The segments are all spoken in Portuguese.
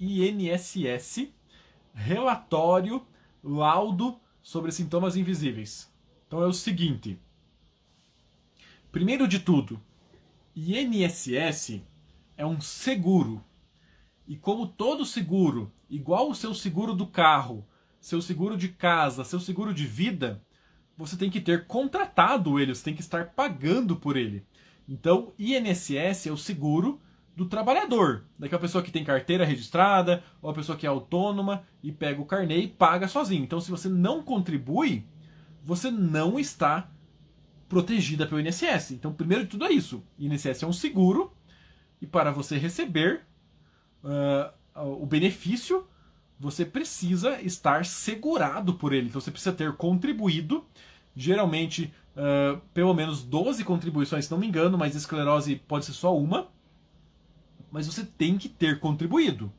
INSS, relatório, laudo sobre sintomas invisíveis. Então é o seguinte. Primeiro de tudo, INSS é um seguro. E como todo seguro, igual o seu seguro do carro, seu seguro de casa, seu seguro de vida, você tem que ter contratado ele, você tem que estar pagando por ele. Então, INSS é o seguro do trabalhador, daquela pessoa que tem carteira registrada, ou a pessoa que é autônoma e pega o carnê e paga sozinho. Então, se você não contribui, você não está protegida pelo INSS. Então, primeiro de tudo é isso. INSS é um seguro e para você receber o benefício, você precisa estar segurado por ele. Então, você precisa ter contribuído, geralmente, pelo menos 12 contribuições, se não me engano, mas esclerose pode ser só uma. Mas você tem que ter contribuído.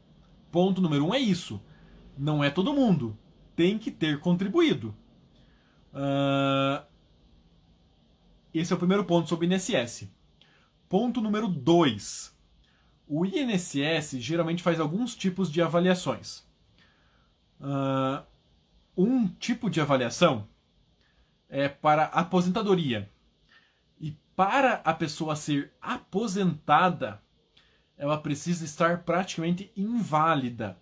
Ponto número 1 é isso. Não é todo mundo. Tem que ter contribuído. Esse é o primeiro ponto sobre o INSS. Ponto número 2. O INSS geralmente faz alguns tipos de avaliações. Um tipo de avaliação é para aposentadoria. E para a pessoa ser aposentada, ela precisa estar praticamente inválida.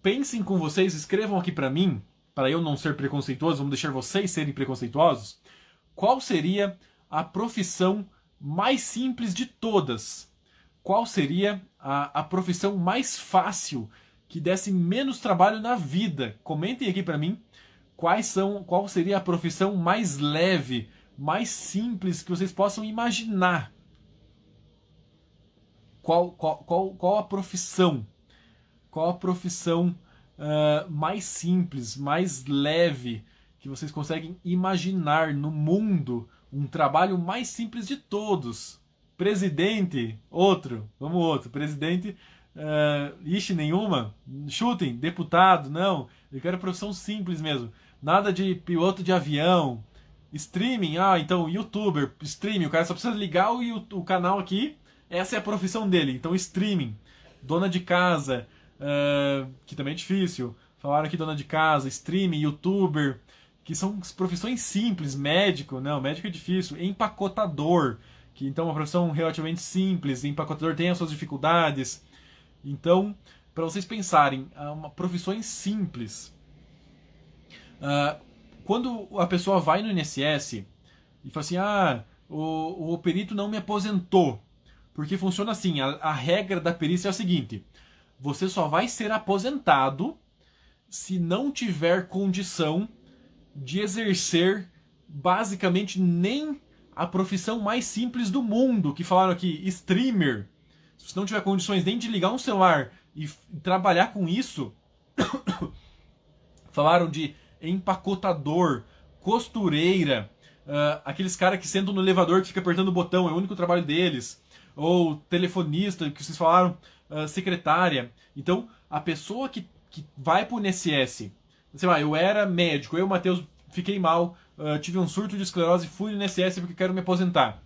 Pensem com vocês, escrevam aqui para mim, para eu não ser preconceituoso, vamos deixar vocês serem preconceituosos. Qual seria a profissão mais simples de todas? Qual seria a profissão mais fácil, que desse menos trabalho na vida? Comentem aqui para mim qual seria a profissão mais leve, mais simples que vocês possam imaginar. Qual a profissão? Qual a profissão mais simples, mais leve que vocês conseguem imaginar no mundo? Um trabalho mais simples de todos. Presidente, outro. Vamos outro. Presidente, nenhuma. Chutem, deputado, não. Eu quero profissão simples mesmo. Nada de piloto de avião. Streaming, então youtuber, streaming. O cara só precisa ligar o canal aqui. Essa é a profissão dele. Então streaming. Dona de casa, que também é difícil. Falaram aqui dona de casa, streaming, youtuber, que são profissões simples. Médico, não, médico é difícil. Empacotador, que então é uma profissão relativamente simples. Empacotador tem as suas dificuldades. Então, para vocês pensarem, profissões simples. Quando a pessoa vai no INSS e fala assim, o perito não me aposentou. Porque funciona assim, a regra da perícia é a seguinte: você só vai ser aposentado se não tiver condição de exercer basicamente nem a profissão mais simples do mundo, que falaram aqui, streamer. Se você não tiver condições nem de ligar um celular e trabalhar com isso, falaram de empacotador, costureira, aqueles caras que sentam no elevador que fica apertando o botão, é o único trabalho deles, ou telefonista, que vocês falaram, secretária. Então, a pessoa que vai pro INSS, sei lá, eu era médico, eu, Matheus, fiquei mal, tive um surto de esclerose, fui no INSS porque quero me aposentar.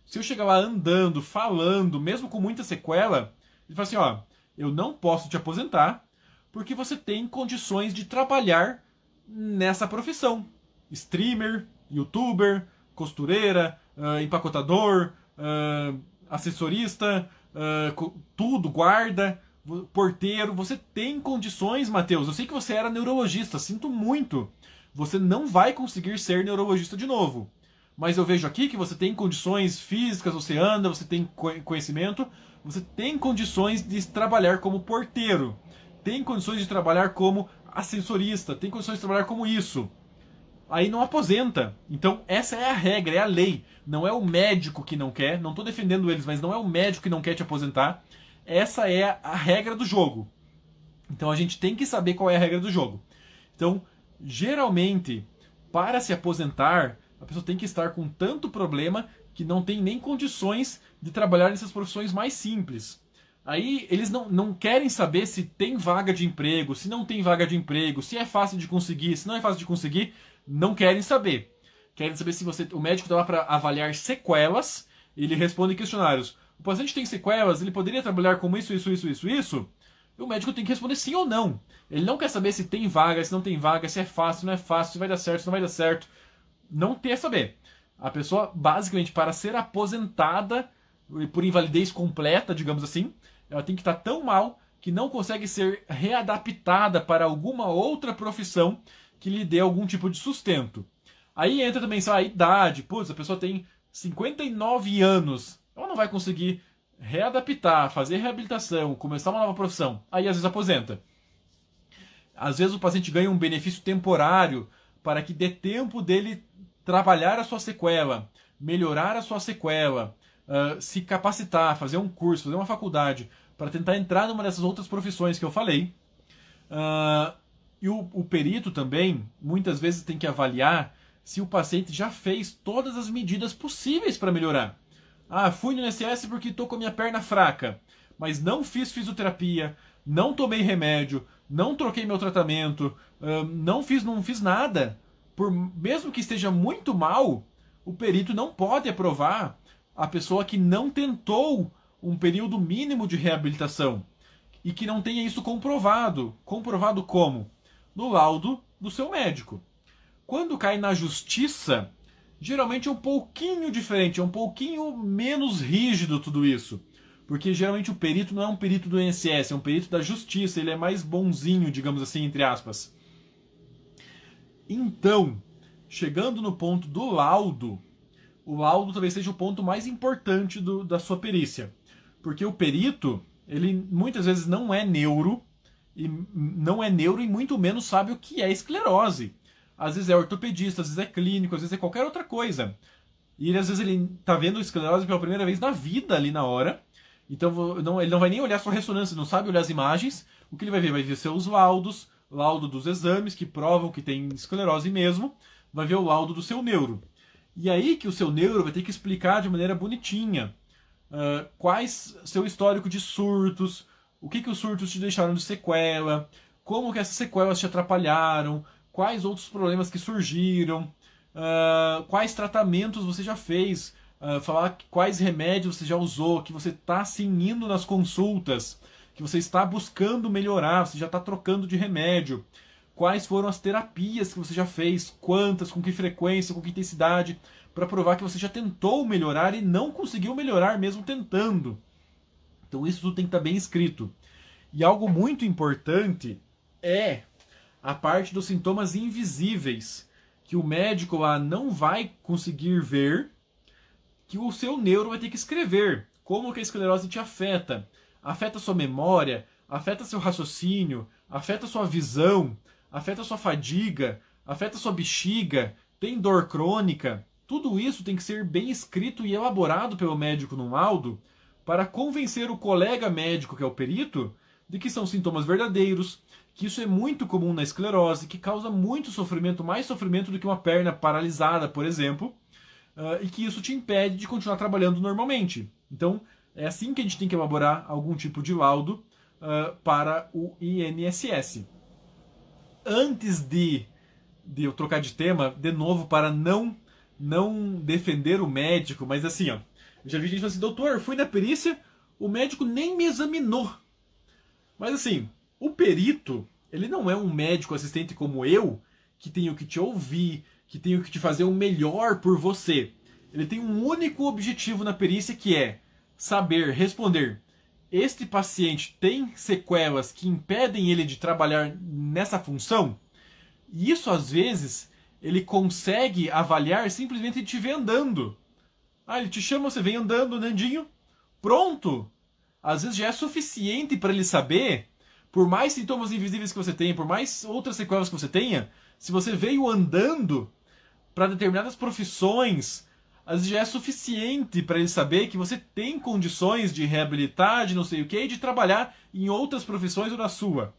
Se eu chegar lá andando, falando, mesmo com muita sequela, ele fala assim, eu não posso te aposentar porque você tem condições de trabalhar nessa profissão. Streamer, youtuber, costureira, empacotador, assessorista, tudo, guarda, porteiro. Você tem condições, Matheus. Eu sei que você era neurologista, sinto muito. Você não vai conseguir ser neurologista de novo. Mas eu vejo aqui que você tem condições físicas, você anda, você tem conhecimento, você tem condições de trabalhar como porteiro, tem condições de trabalhar como assessorista, tem condições de trabalhar como isso. Aí não aposenta. Então essa é a regra, é a lei. Não é o médico que não quer, não estou defendendo eles, mas não é o médico que não quer te aposentar. Essa é a regra do jogo. Então a gente tem que saber qual é a regra do jogo. Então, geralmente, para se aposentar, a pessoa tem que estar com tanto problema que não tem nem condições de trabalhar nessas profissões mais simples. Aí eles não querem saber se tem vaga de emprego, se não tem vaga de emprego, se é fácil de conseguir, se não é fácil de conseguir, não querem saber. Querem saber se o médico está lá para avaliar sequelas, ele responde questionários. o paciente tem sequelas, ele poderia trabalhar com isso, isso, isso, isso, isso? E o médico tem que responder sim ou não. Ele não quer saber se tem vaga, se não tem vaga, se é fácil, se não é fácil, se vai dar certo, se não vai dar certo. Não quer saber. A pessoa, basicamente, para ser aposentada por invalidez completa, digamos assim, ela tem que estar tão mal que não consegue ser readaptada para alguma outra profissão que lhe dê algum tipo de sustento. Aí entra também a idade. Putz, a pessoa tem 59 anos. Ela não vai conseguir readaptar, fazer reabilitação, começar uma nova profissão. Aí às vezes aposenta. Às vezes o paciente ganha um benefício temporário para que dê tempo dele trabalhar a sua sequela, melhorar a sua sequela, se capacitar, fazer um curso, fazer uma faculdade, para tentar entrar numa dessas outras profissões que eu falei. E o perito também, muitas vezes, tem que avaliar se o paciente já fez todas as medidas possíveis para melhorar. Ah, fui no INSS porque estou com a minha perna fraca, mas não fiz fisioterapia, não tomei remédio, não troquei meu tratamento, não fiz nada. Mesmo que esteja muito mal, o perito não pode aprovar a pessoa que não tentou um período mínimo de reabilitação e que não tenha isso comprovado. Comprovado como? No laudo do seu médico. Quando cai na justiça, geralmente é um pouquinho diferente, é um pouquinho menos rígido tudo isso. Porque geralmente o perito não é um perito do INSS, é um perito da justiça, ele é mais bonzinho, digamos assim, entre aspas. Então, chegando no ponto do laudo, o laudo talvez seja o ponto mais importante da sua perícia. Porque o perito, ele muitas vezes não é neuro, e muito menos sabe o que é esclerose. Às vezes é ortopedista, às vezes é clínico, às vezes é qualquer outra coisa. E às vezes ele está vendo esclerose pela primeira vez na vida ali na hora. Então ele não vai nem olhar sua ressonância, não sabe olhar as imagens. O que ele vai ver? Vai ver seus laudos, laudo dos exames que provam que tem esclerose mesmo. Vai ver o laudo do seu neuro. E aí que o seu neuro vai ter que explicar de maneira bonitinha quais seu histórico de surtos, o que os surtos te deixaram de sequela, como que essas sequelas te atrapalharam, quais outros problemas que surgiram, quais tratamentos você já fez, falar quais remédios você já usou, que você está sim indo nas consultas, que você está buscando melhorar, você já está trocando de remédio, quais foram as terapias que você já fez, quantas, com que frequência, com que intensidade, para provar que você já tentou melhorar e não conseguiu melhorar mesmo tentando. Então isso tudo tem que estar bem escrito. E algo muito importante é a parte dos sintomas invisíveis, que o médico lá não vai conseguir ver, que o seu neuro vai ter que escrever. Como que a esclerose te afeta? Afeta sua memória, afeta seu raciocínio, afeta sua visão, afeta sua fadiga, afeta sua bexiga, tem dor crônica. Tudo isso tem que ser bem escrito e elaborado pelo médico no laudo para convencer o colega médico, que é o perito, de que são sintomas verdadeiros, que isso é muito comum na esclerose, que causa muito sofrimento, mais sofrimento do que uma perna paralisada, por exemplo, e que isso te impede de continuar trabalhando normalmente. Então, é assim que a gente tem que elaborar algum tipo de laudo para o INSS. Antes de eu trocar de tema, de novo, para não defender o médico, mas assim, ó, eu já vi gente falando assim, doutor, fui na perícia, o médico nem me examinou. Mas assim, o perito, ele não é um médico assistente como eu, que tenho que te ouvir, que tenho que te fazer o melhor por você. Ele tem um único objetivo na perícia, que é saber responder: este paciente tem sequelas que impedem ele de trabalhar nessa função? E isso, às vezes, ele consegue avaliar simplesmente te ver andando. Ah, ele te chama, você vem andando, andandinho, pronto! Às vezes já é suficiente para ele saber, por mais sintomas invisíveis que você tenha, por mais outras sequelas que você tenha, se você veio andando para determinadas profissões, às vezes já é suficiente para ele saber que você tem condições de reabilitar, de não sei o que, e de trabalhar em outras profissões ou na sua.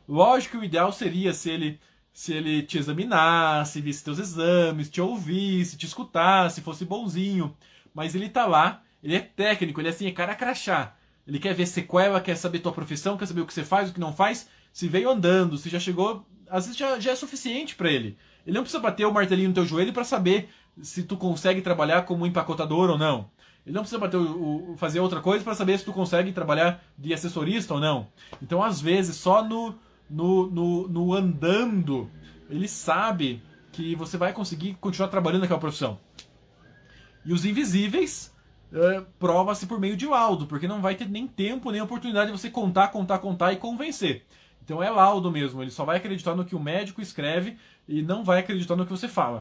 Lógico que o ideal seria se ele te examinasse, visse teus exames, te ouvisse, te escutasse, fosse bonzinho. Mas ele tá lá, ele é técnico, ele é assim, é cara crachá. Ele quer ver sequela, quer saber tua profissão, quer saber o que você faz, o que não faz. Se veio andando, se já chegou, às vezes já é suficiente para ele. Ele não precisa bater o martelinho no teu joelho para saber se tu consegue trabalhar como empacotador ou não. Ele não precisa fazer outra coisa para saber se tu consegue trabalhar de assessorista ou não. Então, às vezes, só no andando, ele sabe que você vai conseguir continuar trabalhando naquela profissão. E os invisíveis prova-se por meio de laudo, porque não vai ter nem tempo, nem oportunidade de você contar e convencer. Então é laudo mesmo, ele só vai acreditar no que o médico escreve e não vai acreditar no que você fala.